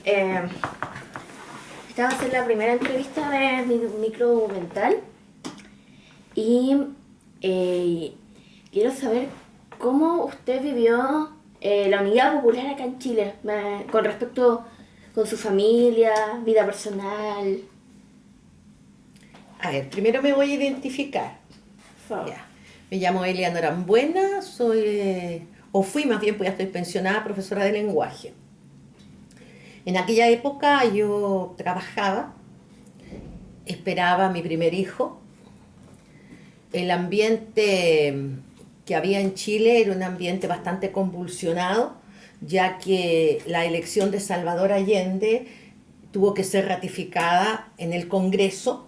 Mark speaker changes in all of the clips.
Speaker 1: Eh, Esta va a ser la primera entrevista de mi micro documental y eh, quiero saber cómo usted vivió la unidad popular acá en Chile, con respecto con su familia, vida personal.
Speaker 2: A ver, primero me voy a identificar.
Speaker 1: Por favor.
Speaker 2: Ya. Me llamo Elia Norambuena, soy, o fui más bien, pues ya estoy pensionada, profesora de lenguaje. En aquella época yo trabajaba, esperaba a mi primer hijo. El ambiente que había en Chile era un ambiente bastante convulsionado, ya que la elección de Salvador Allende tuvo que ser ratificada en el Congreso.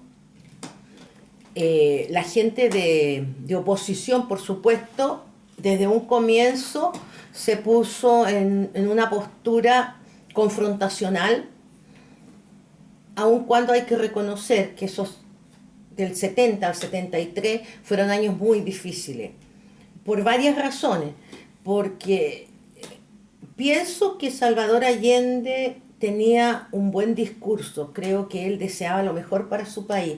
Speaker 2: La gente de oposición, por supuesto, desde un comienzo se puso en una postura confrontacional, aun cuando hay que reconocer que esos del 70 al 73 fueron años muy difíciles, por varias razones, porque pienso que Salvador Allende tenía un buen discurso, creo que él deseaba lo mejor para su país,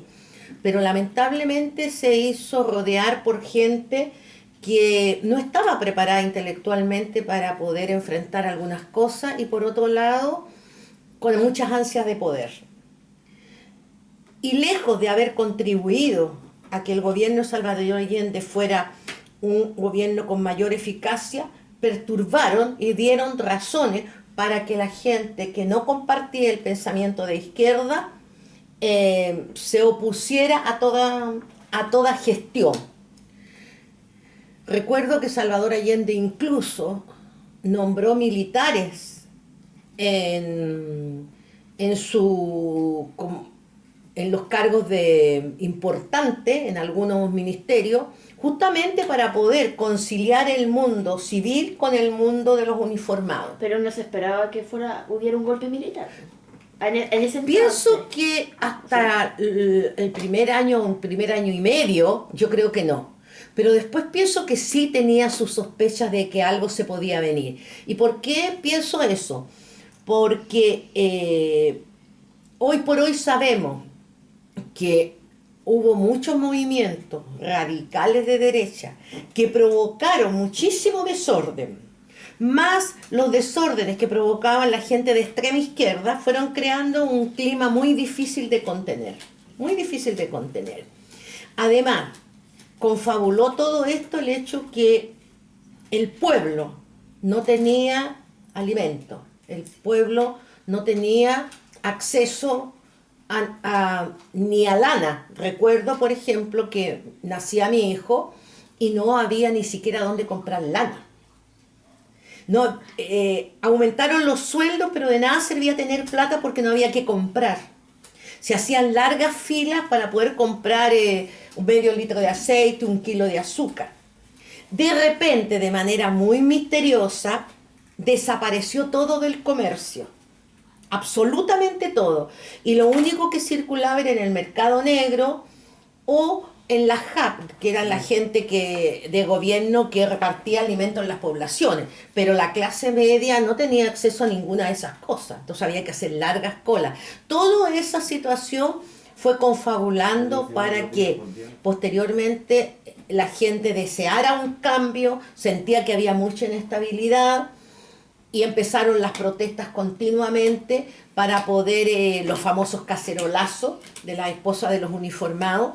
Speaker 2: pero lamentablemente se hizo rodear por gente que no estaba preparada intelectualmente para poder enfrentar algunas cosas y por otro lado con muchas ansias de poder. Y lejos de haber contribuido a que el gobierno de Salvador Allende fuera un gobierno con mayor eficacia, perturbaron y dieron razones para que la gente que no compartía el pensamiento de izquierda se opusiera a toda gestión. Recuerdo que Salvador Allende incluso nombró militares en, en, su, en los cargos de importantes en algunos ministerios, justamente para poder conciliar el mundo civil con el mundo de los uniformados.
Speaker 1: Pero no se esperaba que hubiera un golpe militar. En ese
Speaker 2: Pienso
Speaker 1: entonces.
Speaker 2: que hasta el primer año y medio, yo creo que no. Pero después pienso que sí tenía sus sospechas de que algo se podía venir. ¿Y por qué pienso eso? Porque hoy por hoy sabemos que hubo muchos movimientos radicales de derecha que provocaron muchísimo desorden, más los desórdenes que provocaban la gente de extrema izquierda, fueron creando un clima muy difícil de contener, muy difícil de contener. Además, confabuló todo esto el hecho que el pueblo no tenía alimento, el pueblo no tenía acceso ni a lana. Recuerdo, por ejemplo, que nacía mi hijo y no había ni siquiera dónde comprar lana. No, aumentaron los sueldos, pero de nada servía tener plata porque no había que comprar. Se hacían largas filas para poder comprar un medio litro de aceite, un kilo de azúcar. De repente, de manera muy misteriosa, desapareció todo del comercio. Absolutamente todo. Y lo único que circulaba era en el mercado negro o en la JAP, que eran la gente de gobierno que repartía alimentos en las poblaciones. Pero la clase media no tenía acceso a ninguna de esas cosas. Entonces había que hacer largas colas. Toda esa situación fue confabulando para que posteriormente la gente deseara un cambio, sentía que había mucha inestabilidad y empezaron las protestas continuamente para poder, los famosos cacerolazos de la esposa de los uniformados,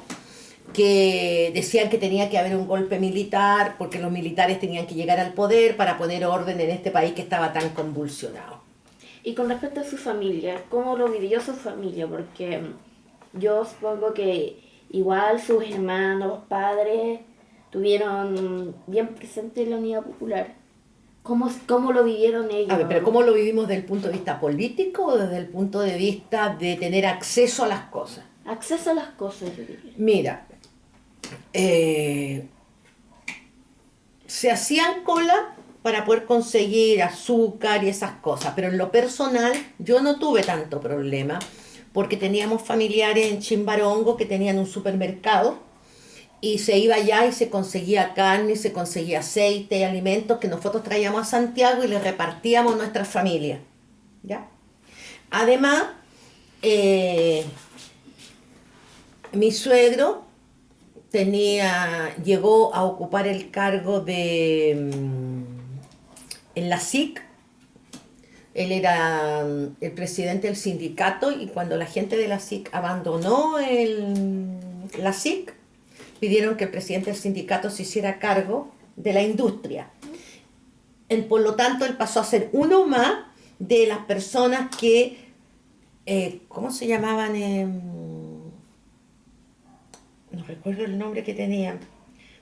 Speaker 2: que decían que tenía que haber un golpe militar porque los militares tenían que llegar al poder para poner orden en este país que estaba tan convulsionado.
Speaker 1: Y con respecto a su familia, ¿cómo lo vivió su familia? Porque yo supongo que igual sus hermanos, padres, tuvieron bien presente la Unidad Popular. ¿Cómo lo vivieron ellos?
Speaker 2: A ver, pero ¿cómo lo vivimos desde el punto de vista político o desde el punto de vista de tener acceso a las cosas?
Speaker 1: Acceso a las cosas, yo diría.
Speaker 2: Mira, se hacían cola para poder conseguir azúcar y esas cosas, pero en lo personal yo no tuve tanto problema porque teníamos familiares en Chimbarongo que tenían un supermercado y se iba allá y se conseguía carne, se conseguía aceite y alimentos que nosotros traíamos a Santiago y les repartíamos a nuestras familias, ¿ya? Además, mi suegro llegó a ocupar el cargo en la SIC. Él era el presidente del sindicato y cuando la gente de la SIC abandonó la SIC, pidieron que el presidente del sindicato se hiciera cargo de la industria. Por lo tanto, él pasó a ser uno más de las personas que, ¿cómo se llamaban? No recuerdo el nombre que tenían.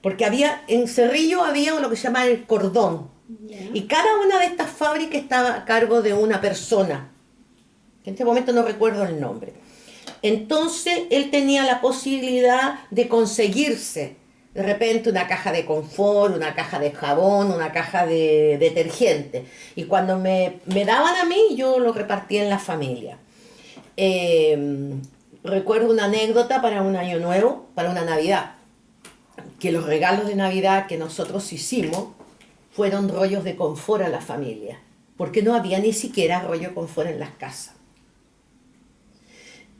Speaker 2: Porque en Cerrillo había lo que se llama el cordón.
Speaker 1: Ya.
Speaker 2: Y cada una de estas fábricas estaba a cargo de una persona. En este momento no recuerdo el nombre. Entonces él tenía la posibilidad de conseguirse de repente una caja de confort, una caja de jabón, una caja de detergente. Y cuando me daban a mí, yo lo repartía en la familia. Recuerdo una anécdota para un año nuevo, para una Navidad, que los regalos de Navidad que nosotros hicimos fueron rollos de confort a la familia, porque no había ni siquiera rollo de confort en las casas.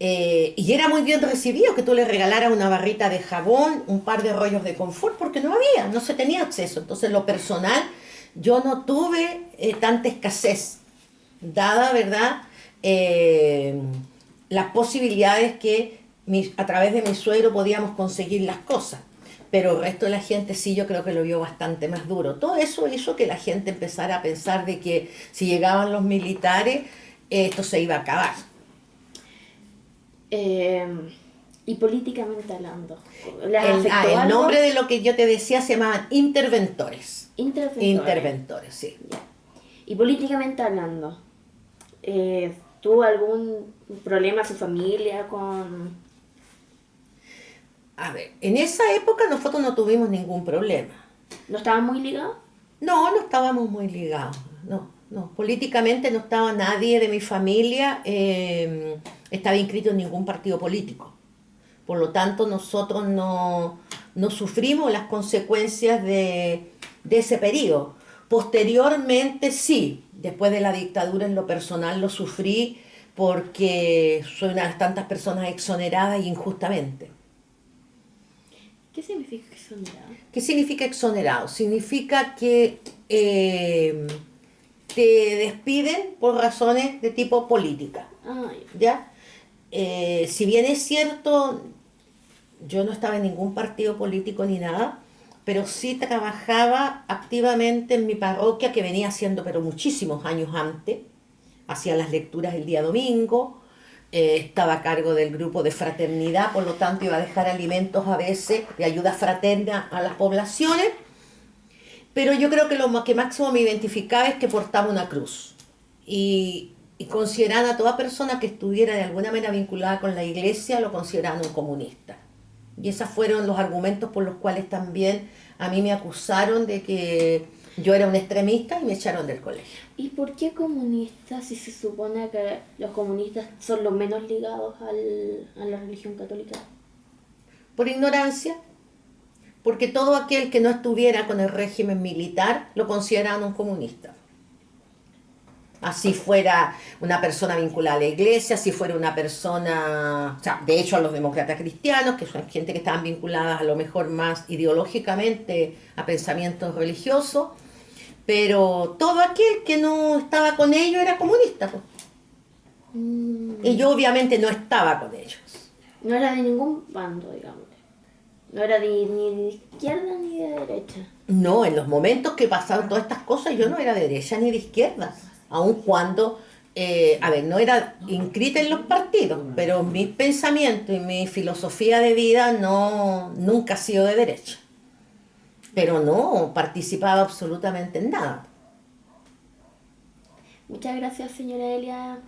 Speaker 2: Y era muy bien recibido que tú le regalaras una barrita de jabón, un par de rollos de confort, porque no se tenía acceso. Entonces, lo personal, yo no tuve tanta escasez, dada, ¿verdad?, las posibilidades que a través de mi suegro podíamos conseguir las cosas. Pero el resto de la gente sí, yo creo que lo vio bastante más duro. Todo eso hizo que la gente empezara a pensar de que si llegaban los militares, esto se iba a acabar.
Speaker 1: Y políticamente hablando, ¿les afectó
Speaker 2: El
Speaker 1: algo?
Speaker 2: nombre de lo que yo te decía se llamaban interventores.
Speaker 1: Interventores.
Speaker 2: Interventores, sí.
Speaker 1: Ya. Y políticamente hablando, ¿tuvo algún problema su familia con...?
Speaker 2: A ver, en esa época nosotros no tuvimos ningún problema.
Speaker 1: ¿No estaban muy ligados?
Speaker 2: No estábamos muy ligados. No. Políticamente no estaba nadie de mi familia, estaba inscrito en ningún partido político. Por lo tanto, nosotros no sufrimos las consecuencias de ese periodo. Posteriormente, sí, después de la dictadura en lo personal lo sufrí porque soy una de las tantas personas exoneradas injustamente.
Speaker 1: ¿Qué significa exonerado?
Speaker 2: ¿Qué significa exonerado? Significa que te despiden por razones de tipo política. ¿Ya? Si bien es cierto, yo no estaba en ningún partido político ni nada, pero sí trabajaba activamente en mi parroquia, que venía haciendo pero muchísimos años antes. Hacía las lecturas el día domingo, estaba a cargo del grupo de fraternidad, por lo tanto iba a dejar alimentos a veces de ayuda fraterna a las poblaciones, pero yo creo que lo que máximo me identificaba es que portaba una cruz y consideraban a toda persona que estuviera de alguna manera vinculada con la iglesia, lo consideraban un comunista. Y esos fueron los argumentos por los cuales también a mí me acusaron de que yo era un extremista y me echaron del colegio.
Speaker 1: ¿Y por qué comunistas si se supone que los comunistas son los menos ligados a la religión católica?
Speaker 2: Por ignorancia, porque todo aquel que no estuviera con el régimen militar lo consideraban un comunista. Así fuera una persona vinculada a la iglesia, si fuera una persona, o sea, de hecho a los demócratas cristianos, que son gente que estaban vinculadas a lo mejor más ideológicamente a pensamientos religiosos, pero todo aquel que no estaba con ellos era comunista, pues. Y yo obviamente no estaba con ellos.
Speaker 1: No era de ningún bando, digamos. No era ni de izquierda ni de derecha.
Speaker 2: No, en los momentos que pasaron todas estas cosas yo no era de derecha ni de izquierda, aun cuando, no era inscrita en los partidos, pero mi pensamiento y mi filosofía de vida nunca ha sido de derecha. Pero no participaba absolutamente en nada.
Speaker 1: Muchas gracias, señora Elia,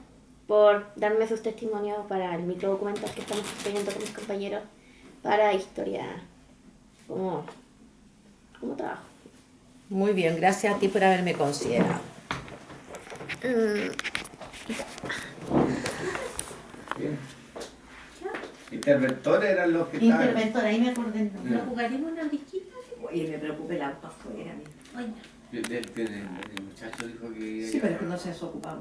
Speaker 1: por darme sus testimonios para el microdocumental que estamos escribiendo con mis compañeros para historia como trabajo.
Speaker 2: Muy bien, gracias a ti por haberme considerado.
Speaker 3: Bien. Interventores eran los que estaban.
Speaker 2: Interventor, ahí me acordé el nombre.
Speaker 4: ¿Lo jugaremos una brisquita?
Speaker 2: Oye, me preocupa el auto afuera.
Speaker 4: Oye.
Speaker 3: El muchacho dijo que...
Speaker 2: Sí, pero es que no se ha ocupado.